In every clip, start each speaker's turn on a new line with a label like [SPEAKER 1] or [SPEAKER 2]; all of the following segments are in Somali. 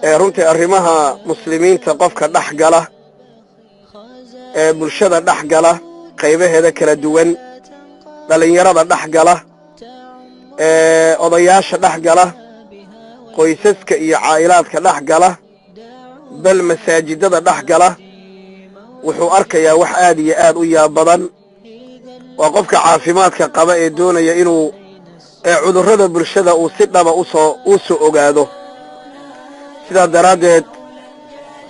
[SPEAKER 1] runtii arrimaha muslimiinta qofka dhex gala bulshada dhex gala qaybaheeda kala duwan dhalinyarada dhex gala odayaasha dhex gala qoysaska iyo caa'ilaadka dhex gala bal masaajidada dhex gala wuxuu arkayaa wax aad iyo aad u yaab badan waa qofka caafimaadka qaba ee doonaya inuu cudurrada bulshada uu si dhaba u soo ogaado sidaa daraaddeed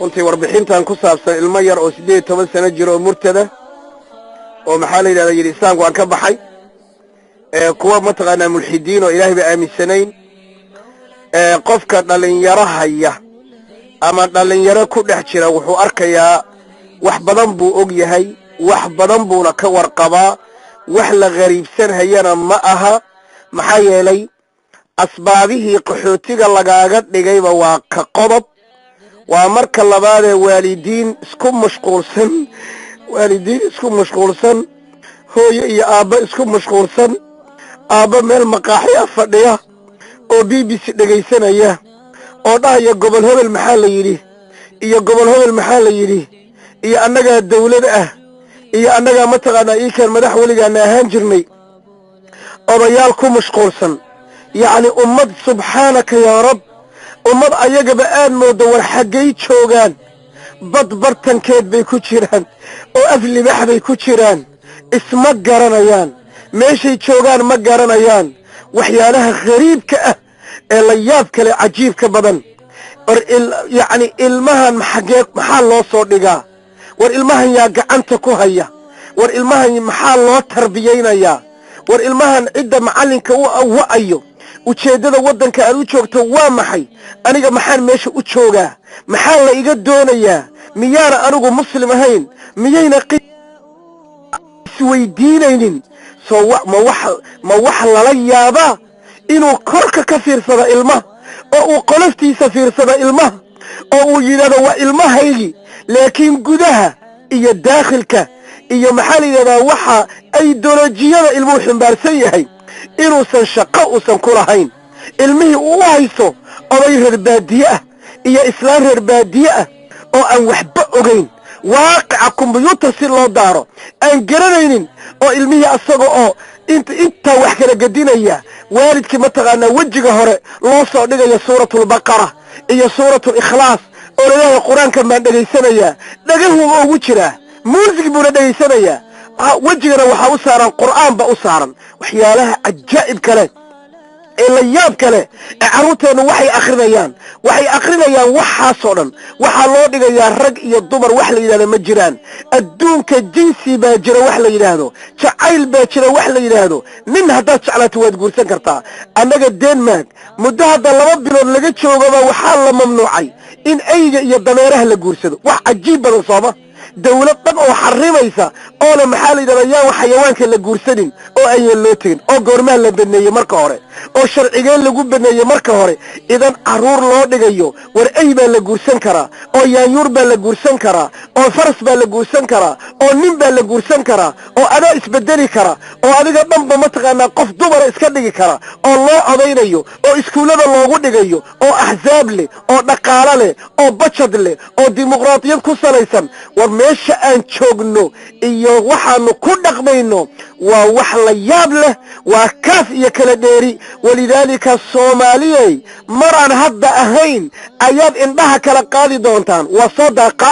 [SPEAKER 1] runtii warbixintan ku saabsan ilmo yar oo 18 sano jiro oo murtada oo maxaa la yidhahdaa yidhi islaamku aan ka baxay kuwa mataqaanaa mulxidiin oo ilaahay ba aaminsanayn qofka dhalinyaro haya ama dhalinyaro ku dhex jira wuxuu arkayaa wax badan buu og yahay wax badan buuna ka warqabaa wax la qariibsan hayana ma aha maxaa yeelay asbaabihii qaxootiga lagaaga dhigayba waa ka qodob waa marka labaadee waalidiin isku mashquulsan hooyo iyo aabba isku mashquulsan aabba meel maqaaxi ah fadhiya oo BBC dhagaysanaya oo dhahaya gobol hebel maxaa la yidhi iyo gobol hebel maxaa la yidhi iyo annagaa dawlad ah iyo annagaa mataqaanaa iikaan madax weligaana ahaan jirnay odayaal ku mashquulsan yacni ummad subxaanaka yaa rab ummad ayagaba aad moodo war xaggay joogaan bad bartankeed bay ku jiraan oo af libax bay ku jiraan isma garanayaan meeshay joogaan ma garanayaan waxyaalaha khariibka ah ee la yaab kale cajiibka badan war yacni ilmahan maxaa loo soo dhigaa war ilmahan yaa gacanta ku haya war ilmahan maxaa loo tarbiyaynayaa war ilmahan cidda macallinka u awa'ayo ujeeddada waddanka aad u joogto waa maxay aniga maxaan meesha u joogaa maxaa la iga doonayaa miyaana anigu muslim ahayn miyayna isweydiinaynin ma wax lala yaabaa inuu korka ka fiirsada ilmaha oo uu qoloftiisa fiirsada ilmaha oo uu yidhahdo waa ilmahaygii laakiin gudaha iyo daakhilka iyo maxaa la yidhahdaa waxa aidolojiyada ilmuhu ximbaarsan yahay inuusan shaqo uusan ku lahayn ilmihii uu haysto oday reer baadiye ah iyo islaan reer baadiye ah oo aan waxba ogayn waaqica kumbuyuutar si loo daaro aan garanaynin oo ilmihii asaga oo intaa wax kala gedinaya waalidkii mataqaanaa wejiga hore loo soo dhigaya suuratulbaqara iyo suuratulikhlaas oo laleeyahay qur-aankan baan dhegaysanayaa dhagahuu ugu jiraa muusig buuna dhegaysanayaa wejigana waxaa u saaran qur'aan ba u saaran waxyaalaha cajaa'ib kale ee la yaab kale ee carruurteennu waxay akrinayaan waxaasoo dhan waxaa loo dhigayaa rag iyo dumar wax la yidhahdo ma jiraan adduunka jinsi baa jira wax la yidhaahdo jacayl baa jira wax la yidhaahdo nin haddaad jeclaato waad guursan kartaa annaga denmark muddo hadda 2 bilood laga joogaba waxaa la mamnuucay in eyga iyo dameeraha la guursado wax cajiib badan sooma dawlad dhan oo xarimaysa oo maxaa la yidhahdaa yaa xayawaanka la guursanin oo ayaan loo tegin oo goormaa la baneeyey marka hore oo sharcigeen lagu baneeyey marka hore idan caruur loo dhigayo war ay baa la guursan karaa oo yaanyuur baa la guursan karaa oo faras baa la guursan karaa oo nin baa la guursan karaa oo adaa isbedeli kara oo adiga dhanba mataqaanaa qof dumara iska dhigi kara oo loo odaynayo oo iskuullada loogu dhigayo oo axsaab leh oo dhaqaalo leh oo bajad leh oo dimuqraadiyad ku salaysan war meesha aan joogno iyo waxaanu ku dhaqmayno waa wax la yaab leh waa kaaf iyo kala dheeri walidaalika Soomaaliyeey maraan hadda ahayn ayaad indhaha kala qaadi doontaan waa sadaqa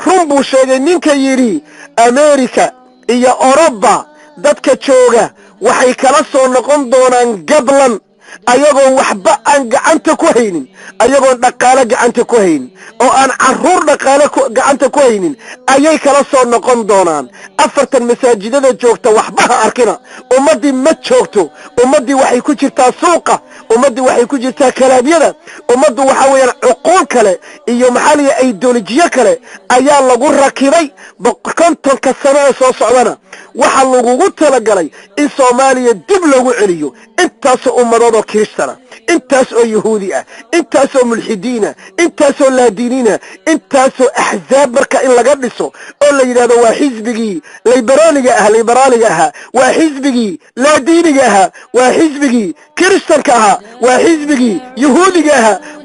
[SPEAKER 1] run buu sheegay ninka yidhi Ameerika iyo Oroba dadka jooga waxay kala soo noqon doonaan gablan ayagoo waxba aan gacanta ku haynin ayagoo dhaqaale gacanta ku haynin oo aan caruur dhaqaale gacanta ku haynin ayay kala soo noqon doonaan 4 masaajidada joogta waxba ha arkina ummadii ma joogto ummadii waxay ku jirtaa suuqa ummadii waxay ku jirtaa kalaabyada ummaddu waxa weeyaan cuquul kale iyo maxalliga ideolojiyo kale ayaa lagu rakibay 50 sano oo soo socdana waxa lagu talagalay in Soomaaliya dib lagu celiyo intaas ummadooda كريستنا انتاسو يهودي انتاسو ملحدين انتاسو لادينين انتاسو احزاب مركا ان لقدسو اولا يدادو وحزبكي ليبراليها وحزبكي لادينيها وحزبكي كريستانكاها وحزبي يهودي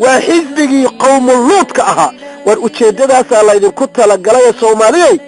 [SPEAKER 1] وحزبي قوم اللوط كأها والأجداد سأل إذن كنت لقلايا سوماليي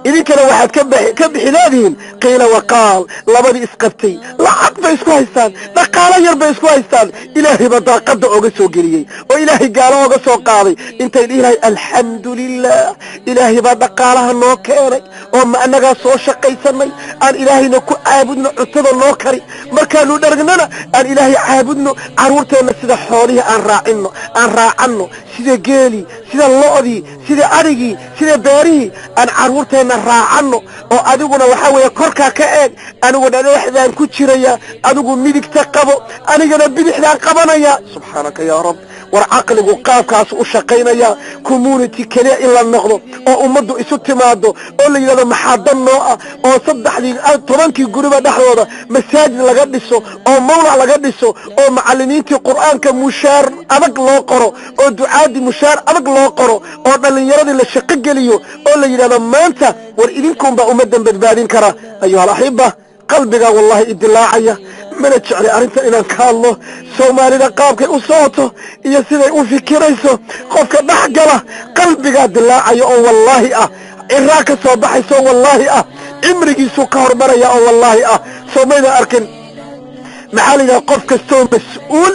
[SPEAKER 1] إذن كانوا واحد كبحنادين قيل وقال لبدي إسقبتي لحق بإسكوهستان لقال يربى إسكوهستان إلهي بدا قد أغسو قريي وإلهي قال أغسو قاضي انت إلهي الحمد لله إلهي بدا قالها النوكيري وما أنك سو شقيسني أن إلهي نكو عابدنا عطد النوكري ما كانوا درقننا أن إلهي عابدنا عرورتنا سيدا حوليه أن راعنه سيدا قيلي سيدا اللؤذي سيدا أرقي سيدا باريه أن عرورتنا راعنه وأدونا وحاوية كوركا كأeg أنونا نحذان كتشريا أدونا ميدك تقبو أنينا بنحذان قبنايا سبحانك يا رب والعقل وقافكاس وشقينايا كومونيتي كليا إلا النغضو وأمدو إسو تمادو أولي لذا محادن نوعا وصدح لي طبانكي قريبا دحلوضا مساجد لغدسو ومولع لغدسو ومعلمينتي قرآن كمشار أبق لو قرو ودعادي مشار أبق لو قرو ودلnyaro la shaqo geliyo oo la yiraahdo maanta war idinkum ba umadan badbaadin kara ayuha alahibba qalbiga wallahi idilaacaya mana jecli arinta inaan ka hadlo Soomaalida qaabkay u sooto iyo siday u fikirayso qofka dhaxgala qalbiga dilaacaya oo wallahi iraka soo baxayso wallahi imrigiisu ka hormaraya oo wallahi Soomaalida arkin maxaliga qof kastoo mas'uul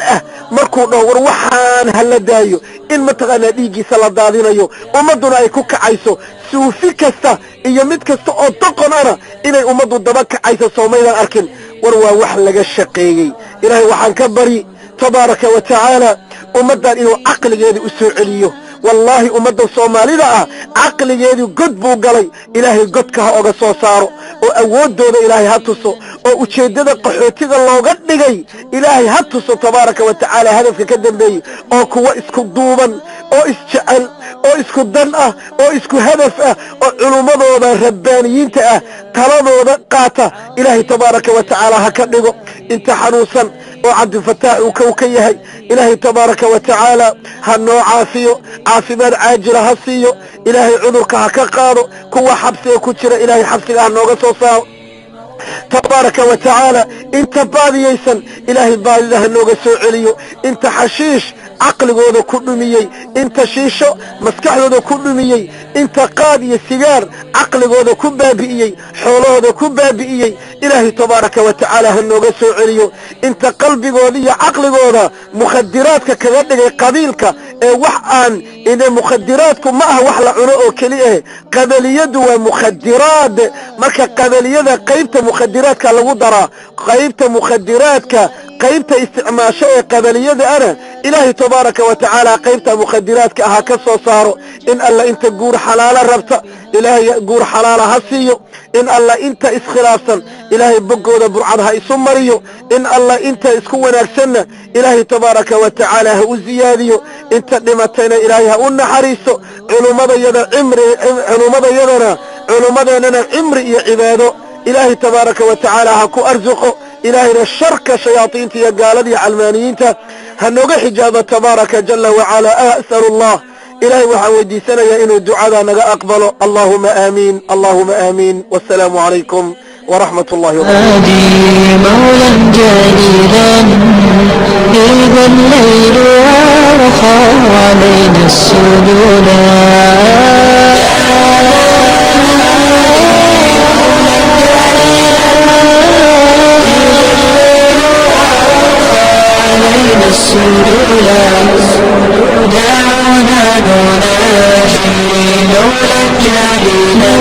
[SPEAKER 1] markuu dhawr waxaan hala daayo in mataqana dhiigiisa la daadinayo ummaduna ay ku kacayso suufi kasta iyo mid kasta oo doqonana inay ummadu daba kacayso Soomaalida arkin war waa wax laga shaqeeyay ilaahay waxaan ka bari tabaaraka wa taala ummadan inuu aqligeeda u soo celiyo والله أمد الصومالي لها عقل يدي قد بوغلي إلهي قد كها أغا صوصارو وأود دون إلهي هاتوسو وأشيدد قحوتي الله قد نغي إلهي هاتوسو تبارك وتعالى هدف كدن بي أو كوا اسكو دوبا أو اسجعل أو اسكو دنأ أو اسكو هدف أو علومضو دا ربانيين تأه تلانو دا قاتا إلهي تبارك وتعالى هكذا انت حنوسا وعبد الفتاح وكوكيهي إلهي تبارك وتعالى هنو عافيو عافمان عاجل هسيو إلهي عذرك هكاقارو كوا حبسي كتير إلهي حبسي هنو غصوصاو تبارك وتعالى انت باذي يسن إلهي باذي له هنو غصوعليو انت حشيش عقل ذو كلميي انت شيشو مسكح ذو كلميي انت قاضي السجار عقل ذو كبابيي حوله ذو كبابيي إلهي تبارك وتعالى هنو غسوعليو انت قلبي ذو عقل ذو مخدراتك كذلك قبيلك وحقان إن مخدراتكم معها وحلا عناء كليه قبليد ومخدرات مركا قبليد قيبت مخدراتك لودرا قيبت مخدراتك قيبت استعماشية قبليد أنا إلهي تبارك وتعالى قيبت مخدراتك هكذا صاروا إن الله انت قور حلال ربط إلهي قور حلال هسيو إن الله انت اسخلافا إلهي بقود برعادها اسمريو إن الله انت اسكونا السنة إلهي تبارك وتعالى هو زياديو انت لمتين إلهي هؤون حريسو علومة يدنا عمري عبادو إلهي تبارك وتعالى هكو أرزقو إلهي الشرك شياطين تيقالدي علمانيين هنوغ حجابة تبارك جل وعلا أسأل الله إلهي وحاودي سنة إنو الدعاء نغا أقبله اللهم آمين اللهم آمين والسلام عليكم ورحمة الله وبركاته
[SPEAKER 2] مولا جليلا إذا الليل ورخى علينا السدولا دعونا نناجي مولا جليلا